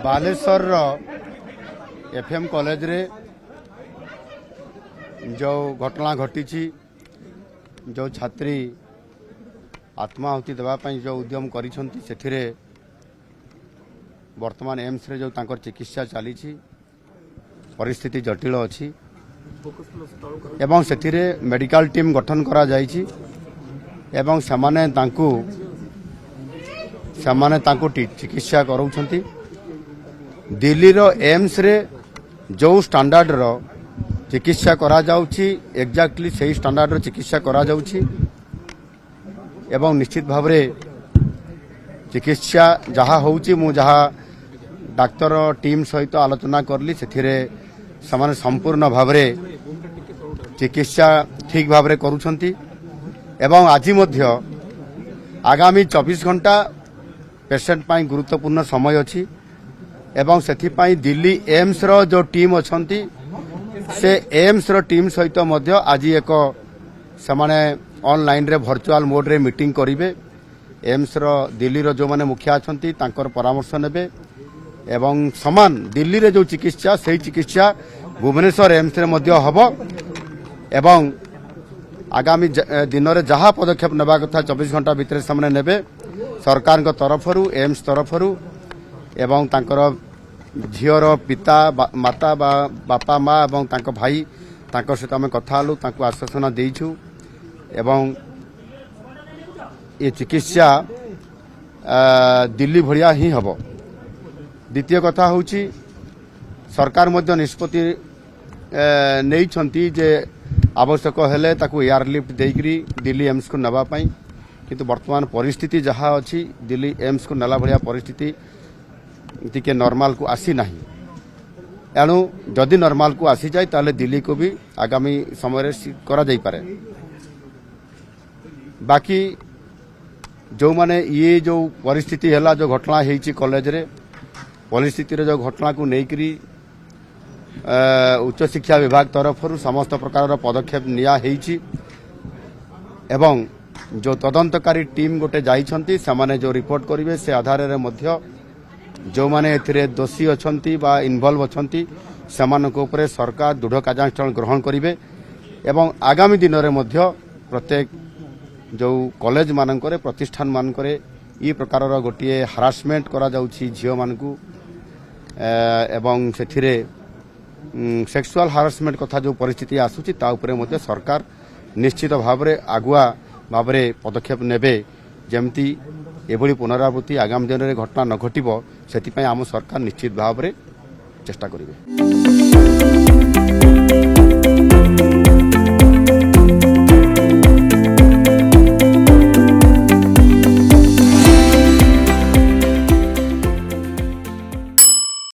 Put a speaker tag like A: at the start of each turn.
A: Baleshwar FM college रे जो घटना घटी जो छात्री आत्माहुति देवाई जो उद्यम करिसेथिरे वर्तमान एम्स रे जो तांकर चिकित्सा चली परिस्थिति जटिल अच्छी एवं सेथिरे मेडिकल टीम गठन करा जायछि एवं समाने तांको चिकित्सा करूछंती। दिल्ली रो एम्स रे जो स्टैंडर्ड रो चिकित्सा करा जाउछि एक्जाक्टली सही स्टैंडर्ड रो चिकित्सा करा जाउछि एवं निश्चित भाव रे चिकित्सा जहा होउछि मु जहा डाक्तर टीम सहित आलोचना करली सेथिरे समाने संपूर्ण भाव रे चिकित्सा ठीक भाव रे करूछंती एवं आज मध्य आगामी 24 घंटा पेशेंट पाई गुरुत्वपूर्ण समय अछि एवं सेथिपाई दिल्ली एम्स रो जो टीम अछंती से एम्स रो टीम सहित मध्य आज एक समाने ऑनलाइन रे वर्चुअल मोड रे मीटिंग करिवे। एम्स रो दिल्ली रो जो माने मुखिया अछंती तांकर परामर्श नेबे एवं समान दिल्ली रे जो चिकित्सा सही चिकित्सा भुवनेश्वर एम्स रे मध्य हबो एवं आगामी दिन में जहाँ पदक्षेप नेबा कथा 24 घंटा भितर सामने नेबे सरकार तरफरु एम्स तरफरु एवं तांकर झीर पिता माता बापा माँ एवं तांको भाई तांको सहित आम कथा हलु तांको आश्वासन देइछु एवं ये चिकित्सा दिल्ली भलिया ही हबो। द्वितीय कथा होउछि सरकार मध्य निष्पत्ति नहीं जे आवश्यक हेले ताकू एयरलिफ्ट देकरी दिल्ली एम्स को नवा पाई किंतु वर्तमान परिस्थिति जहाँ अच्छी दिल्ली एम्स को नेला भलिया परिस्थिति टिके नॉर्मल को आसी नाही एणु जदि नॉर्मल को आसी जाए ताले दिल्ली को भी आगामी समय करा जाई पारे। बाकी जो माने ये जो परिस्थिति हैला जो घटना हेची कॉलेज रे परिस्थिति रे जो घटना को नेकरी उच्च शिक्षा विभाग तरफरु समस्त प्रकार पदक्षेप निया हेइछि एवं जो तदंतकारी टीम गोटे जाइछंती समाने जो रिपोर्ट करिवे से आधार रे मध्य जो माने एथिरे दोषी अछंती बा इन्वॉल्व अछंती समानक ऊपर सरकार दृढ़ कार्यानुष्ठान ग्रहण करिवे एवं आगामी दिन रे मध्य प्रत्येक जो कॉलेज मानकरे प्रतिष्ठान मानकरे ई प्रकार गोटे हारासमेंट करा जाउछि झियो मानकू एवं सेथिरे सेक्सुअल हारासमेंट कथा जो परिस्थिति आसुची ता उपरे मध्य सरकार निश्चित भाव रे आगुआ भाव रे पदक्षेप नेबे जेमती एभली पुनरावृत्ति आगामी दिन रे घटना न घटिबो सेति पई आम सरकार निश्चित भाव रे चेष्टा करिवे।